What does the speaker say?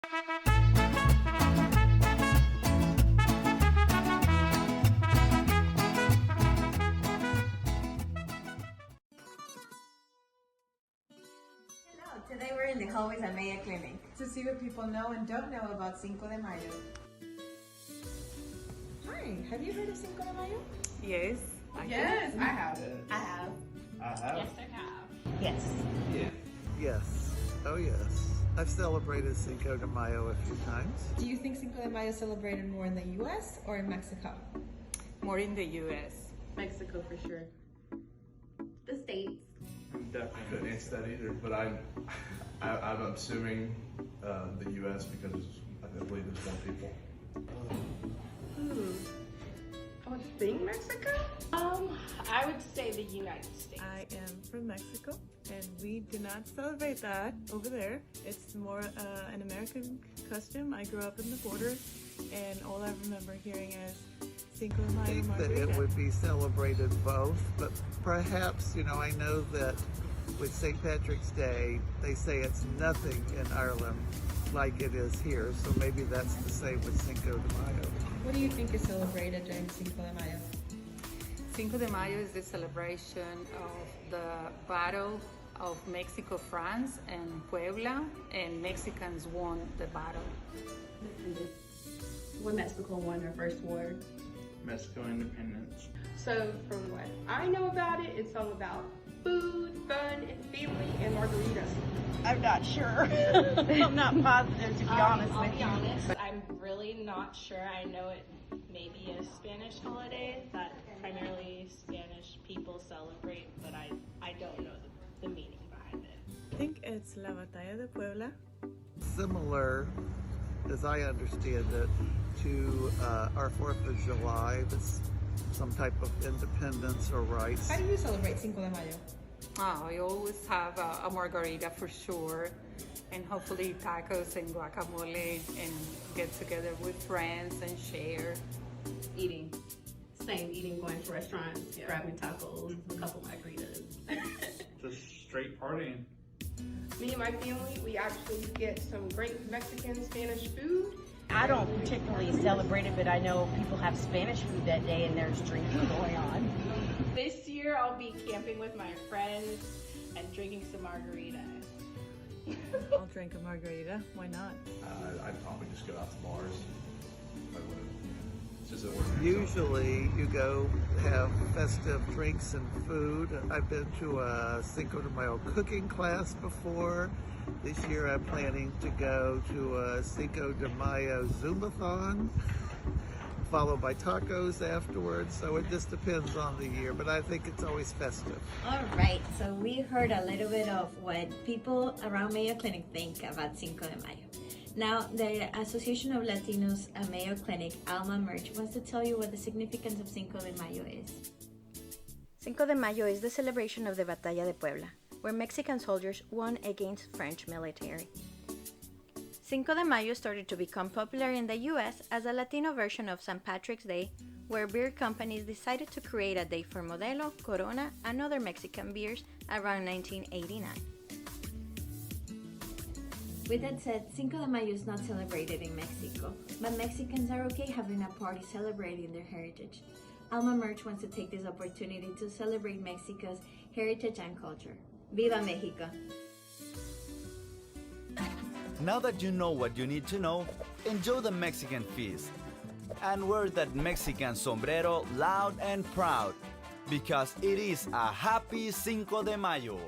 Today we're in the hallways at Mayo Clinic to see what people know and don't know about Cinco de Mayo. Hi, have you heard of Cinco de Mayo? Yes. I have. I have. Yes, I have. Yes. Yeah. Yes. Oh, yes. I've celebrated Cinco de Mayo a few times. Do you think Cinco de Mayo is celebrated more in the U.S. or in Mexico? More in the U.S. Mexico for sure. The States. Definitely couldn't answer that either, but I'm assuming the U.S. because I believe there's more people. I would think Mexico? I would say the United States. I am from Mexico, and we do not celebrate that over there. It's more an American custom. I grew up in the border, and all I remember hearing is Cinco de Mayo I think that margarita. it would be celebrated both, but perhaps, I know that with St. Patrick's Day, they say it's nothing in Ireland like it is here, so maybe that's the same with Cinco de Mayo. What do you think is celebrated during Cinco de Mayo? Cinco de Mayo is the celebration of the Battle of Mexico-France and Puebla, and Mexicans won the battle. When Mexico won their first war. Mexico independence. So from what I know about it, it's all about food, fun, and family, and margaritas. I'm not sure. I'm not positive, to be honest I'll with be you. honest, I'm really not sure. I know it may be a Spanish holiday that primarily Spanish people celebrate, but I don't know the meaning behind it. I think it's La Batalla de Puebla. Similar, as I understand it, to our 4th of July. That's some type of independence or rights. How do you celebrate Cinco de Mayo? I always have a margarita for sure, and hopefully tacos and guacamole, and get together with friends and share. Eating. Same, eating, going to restaurants, grabbing tacos, a couple margaritas. Just straight partying. Me and my family, we actually get some great Mexican, Spanish food. I don't particularly celebrate it, but I know people have Spanish food that day and there's drinking going on. This year I'll be camping with my friends and drinking some margaritas. I'll drink a margarita. Why not? I'd probably just go out to bars. If I would. It's just that we're Usually you go have festive drinks and food. I've been to a Cinco de Mayo cooking class before. This year I'm planning to go to a Cinco de Mayo Zumbathon, followed by tacos afterwards. So it just depends on the year, but I think it's always festive. All right, so we heard a little bit of what people around Mayo Clinic think about Cinco de Mayo. Now, the Association of Latinos at Mayo Clinic, ALMA MERG, wants to tell you what the significance of Cinco de Mayo is. Cinco de Mayo is the celebration of the Batalla de Puebla, where Mexican soldiers won against French military. Cinco de Mayo started to become popular in the US as a Latino version of St. Patrick's Day, where beer companies decided to create a day for Modelo, Corona, and other Mexican beers around 1989. With that said, Cinco de Mayo is not celebrated in Mexico, but Mexicans are okay having a party celebrating their heritage. ALMA MERG wants to take this opportunity to celebrate Mexico's heritage and culture. Viva Mexico! Now that you know what you need to know, enjoy the Mexican feast. And wear that Mexican sombrero loud and proud, because it is a happy Cinco de Mayo.